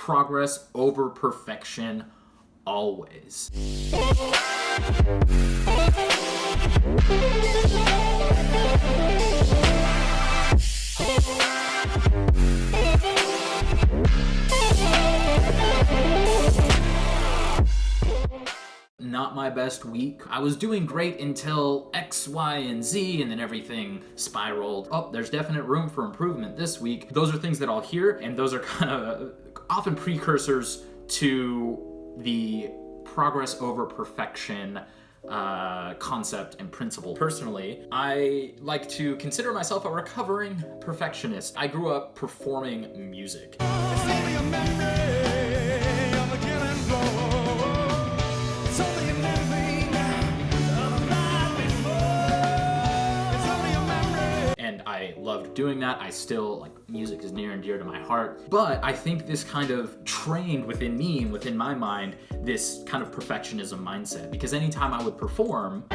progress over perfection always. Not my best week. I was doing great until X, Y, and Z, and then everything spiraled. Oh, there's definite room for improvement this week. Those are things that I'll hear, and those are kind of often precursors to the progress over perfection concept and principle. Personally, I like to consider myself a recovering perfectionist. I grew up performing music. I loved doing that. I still, music is near and dear to my heart. But I think this kind of trained within me and within my mind this kind of perfectionism mindset. Because anytime I would perform,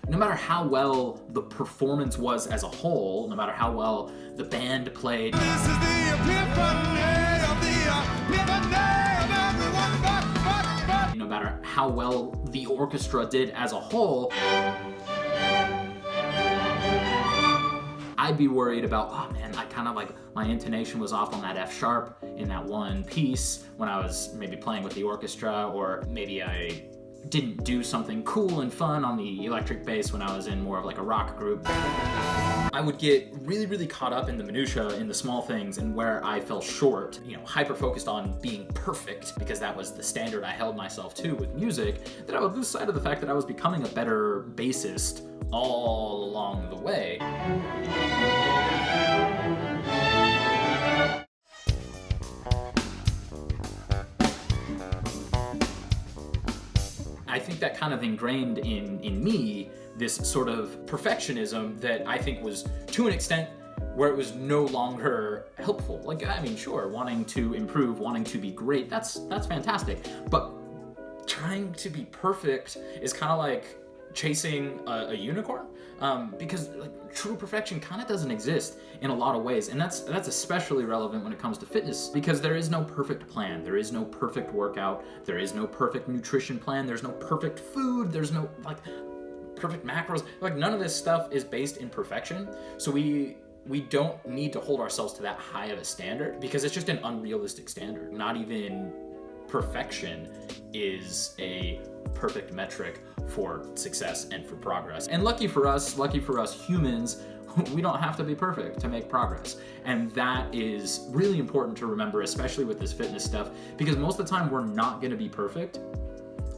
no matter how well the performance was as a whole, no matter how well the band played, this is the epiphany of the epiphany of everyone but. No matter how well the orchestra did as a whole, I'd be worried about, oh man, I kind of my intonation was off on that F sharp in that one piece when I was maybe playing with the orchestra, or maybe I didn't do something cool and fun on the electric bass when I was in more of a rock group. I would get really, really caught up in the minutia, in the small things, and where I fell short, hyper-focused on being perfect, because that was the standard I held myself to with music, that I would lose sight of the fact that I was becoming a better bassist all along the way. I think that kind of ingrained in me this sort of perfectionism that I think was, to an extent, where it was no longer helpful. Sure, wanting to improve, wanting to be great, that's fantastic. But trying to be perfect is kind of like chasing a unicorn, because true perfection kind of doesn't exist in a lot of ways, and that's especially relevant when it comes to fitness, because there is no perfect plan, there is no perfect workout, there is no perfect nutrition plan, there's no perfect food, there's no perfect macros, none of this stuff is based in perfection. So we don't need to hold ourselves to that high of a standard, because it's just an unrealistic standard. Not even perfection is a perfect metric for success and for progress. And lucky for us humans, we don't have to be perfect to make progress. And that is really important to remember, especially with this fitness stuff, because most of the time we're not going to be perfect.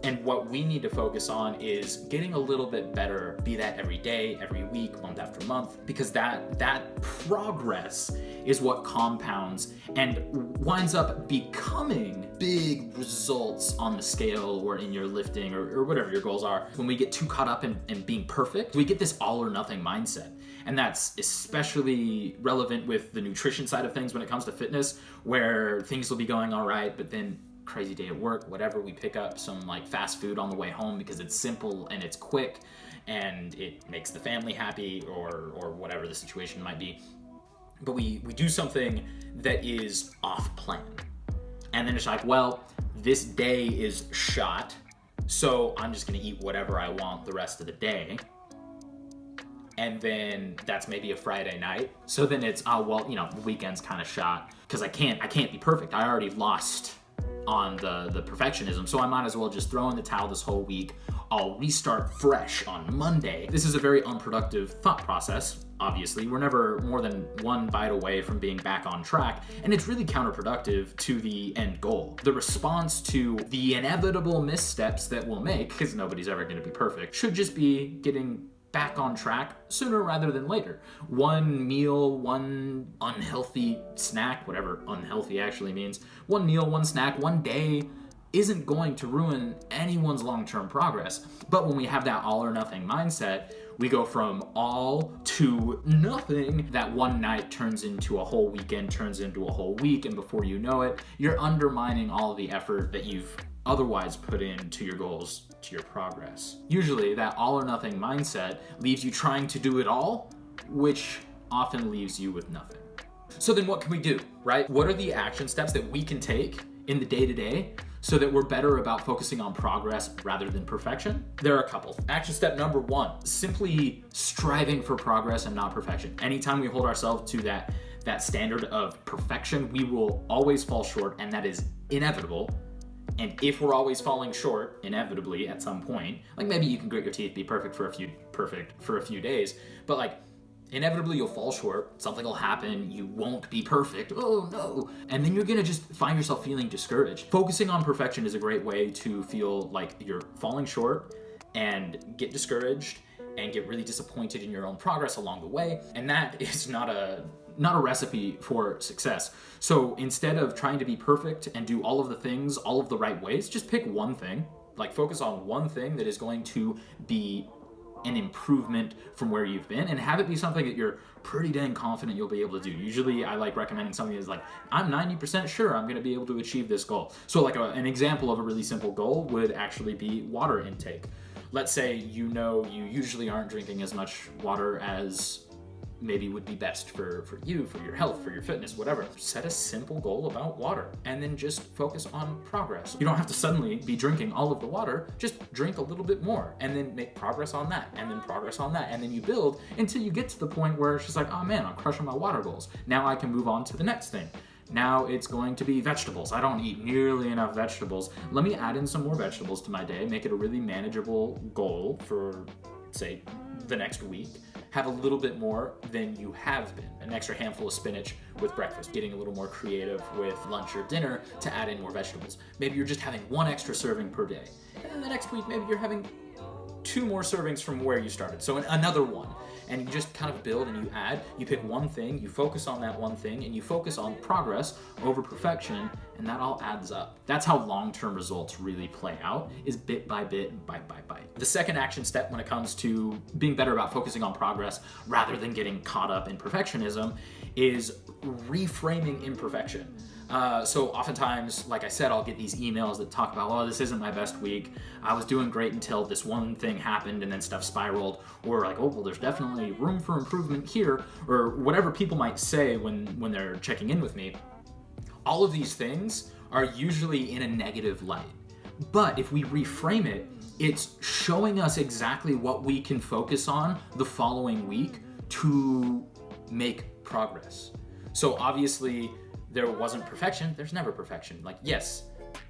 And what we need to focus on is getting a little bit better, be that every day, every week, month after month, because that progress is what compounds and winds up becoming big results on the scale or in your lifting or whatever your goals are. When we get too caught up in being perfect, we get this all or nothing mindset. And that's especially relevant with the nutrition side of things when it comes to fitness, where things will be going all right, but then crazy day at work, whatever, we pick up some fast food on the way home because it's simple and it's quick and it makes the family happy or whatever the situation might be. But we do something that is off plan. And then it's well, this day is shot, so I'm just gonna eat whatever I want the rest of the day. And then that's maybe a Friday night. So then it's, the weekend's kind of shot because I can't be perfect. I already lost on the perfectionism, so I might as well just throw in the towel this whole week. I'll restart fresh on Monday. This is a very unproductive thought process, obviously. We're never more than one bite away from being back on track, and it's really counterproductive to the end goal. The response to the inevitable missteps that we'll make, because nobody's ever going to be perfect, should just be getting back on track sooner rather than later. One meal, one unhealthy snack, whatever unhealthy actually means, one meal, one snack, one day isn't going to ruin anyone's long-term progress. But when we have that all or nothing mindset, we go from all to nothing. That one night turns into a whole weekend, turns into a whole week, and before you know it, you're undermining all of the effort that you've otherwise put into your goals to your progress. Usually that all or nothing mindset leaves you trying to do it all, which often leaves you with nothing. So then what can we do, right? What are the action steps that we can take in the day-to-day so that we're better about focusing on progress rather than perfection? There are a couple. Action step number 1, simply striving for progress and not perfection. Anytime we hold ourselves to that standard of perfection, we will always fall short, and that is inevitable. And if we're always falling short, inevitably at some point, like maybe you can grit your teeth, be perfect for a few days, but like inevitably you'll fall short, something will happen, you won't be perfect, oh no, and then you're gonna just find yourself feeling discouraged. Focusing on perfection is a great way to feel like you're falling short and get discouraged and get really disappointed in your own progress along the way, and that is not a recipe for success. So instead of trying to be perfect and do all of the things all of the right ways, just pick one thing, like focus on one thing that is going to be an improvement from where you've been, and have it be something that you're pretty dang confident you'll be able to do. Usually I like recommending something that's like, I'm 90% sure I'm going to be able to achieve this goal. So like an example of a really simple goal would actually be water intake. Let's say you usually aren't drinking as much water as maybe would be best for you, for your health, for your fitness, whatever. Set a simple goal about water and then just focus on progress. You don't have to suddenly be drinking all of the water, just drink a little bit more and then make progress on that and then progress on that. And then you build until you get to the point where it's just like, oh man, I'm crushing my water goals. Now I can move on to the next thing. Now it's going to be vegetables. I don't eat nearly enough vegetables. Let me add in some more vegetables to my day, make it a really manageable goal for, say, the next week. Have a little bit more than you have been. An extra handful of spinach with breakfast. Getting a little more creative with lunch or dinner to add in more vegetables. Maybe you're just having one extra serving per day. And then the next week, maybe you're having 2 more servings from where you started. So another one. And you just kind of build and you add. You pick one thing, you focus on that one thing, and you focus on progress over perfection, and that all adds up. That's how long-term results really play out, is bit by bit and bite by bite. The second action step when it comes to being better about focusing on progress rather than getting caught up in perfectionism is reframing imperfection. So oftentimes, like I said, I'll get these emails that talk about, oh, this isn't my best week. I was doing great until this one thing happened and then stuff spiraled. Or like, oh, well, there's definitely room for improvement here. Or whatever people might say when they're checking in with me. All of these things are usually in a negative light. But if we reframe it, it's showing us exactly what we can focus on the following week to make progress. So obviously, there wasn't perfection. There's never perfection. Like, yes,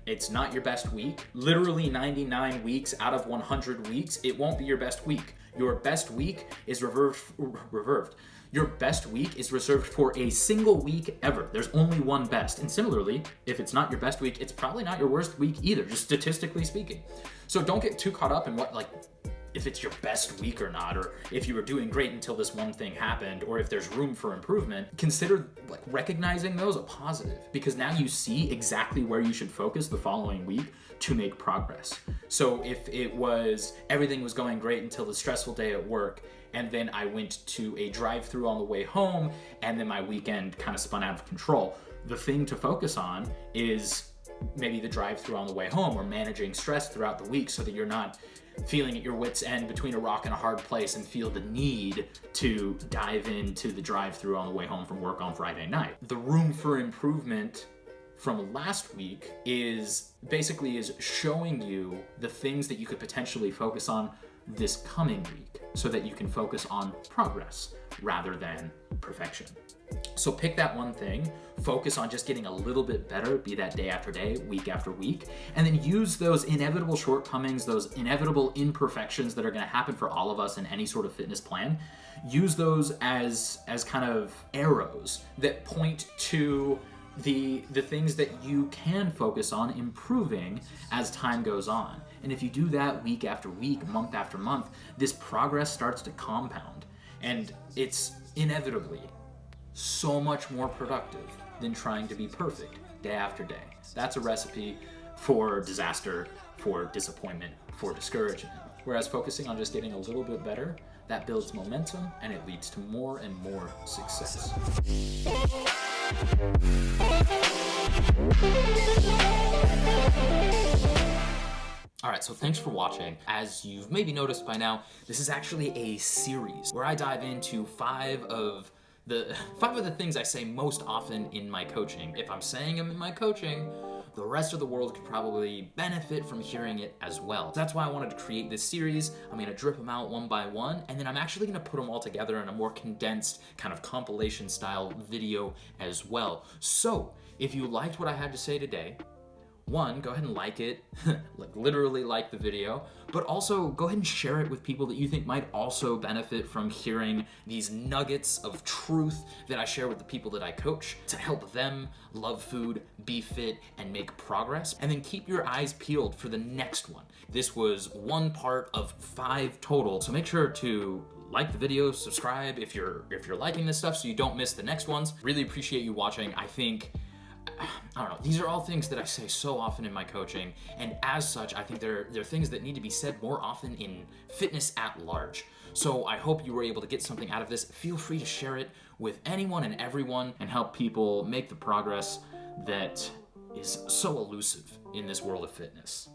it's not your best week. Literally 99 weeks out of 100 weeks, it won't be your best week. Your best week is reserved. Your best week is reserved for a single week ever. There's only one best. And similarly, if it's not your best week, it's probably not your worst week either, just statistically speaking. So don't get too caught up in what, like, if it's your best week or not, or if you were doing great until this one thing happened, or if there's room for improvement. Consider like recognizing those a positive, because now you see exactly where you should focus the following week to make progress. So if it was everything was going great until the stressful day at work, and then I went to a drive-through on the way home, and then my weekend kind of spun out of control, the thing to focus on is maybe the drive-through on the way home, or managing stress throughout the week so that you're not feeling at your wit's end between a rock and a hard place and feel the need to dive into the drive-through on the way home from work on Friday night. The room for improvement from last week is showing you the things that you could potentially focus on this coming week so that you can focus on progress rather than perfection. So pick that one thing, focus on just getting a little bit better, be that day after day, week after week, and then use those inevitable shortcomings, those inevitable imperfections that are going to happen for all of us in any sort of fitness plan. Use those as kind of arrows that point to the things that you can focus on improving as time goes on. And if you do that week after week, month after month, this progress starts to compound, and it's inevitably so much more productive than trying to be perfect day after day. That's a recipe for disaster, for disappointment, for discouragement. Whereas focusing on just getting a little bit better, that builds momentum and it leads to more and more success. All right, so thanks for watching. As you've maybe noticed by now, this is actually a series where I dive into five of the things I say most often in my coaching. If I'm saying them in my coaching, the rest of the world could probably benefit from hearing it as well. That's why I wanted to create this series. I'm gonna drip them out one by one, and then I'm actually gonna put them all together in a more condensed kind of compilation style video as well. So if you liked what I had to say today, one, go ahead and like it, like literally like the video, but also go ahead and share it with people that you think might also benefit from hearing these nuggets of truth that I share with the people that I coach to help them love food, be fit, and make progress. And then keep your eyes peeled for the next one. This was one part of 5 total, so make sure to like the video, subscribe if you're liking this stuff so you don't miss the next ones. Really appreciate you watching. I don't know, these are all things that I say so often in my coaching, and as such, I think they're things that need to be said more often in fitness at large. So I hope you were able to get something out of this. Feel free to share it with anyone and everyone and help people make the progress that is so elusive in this world of fitness.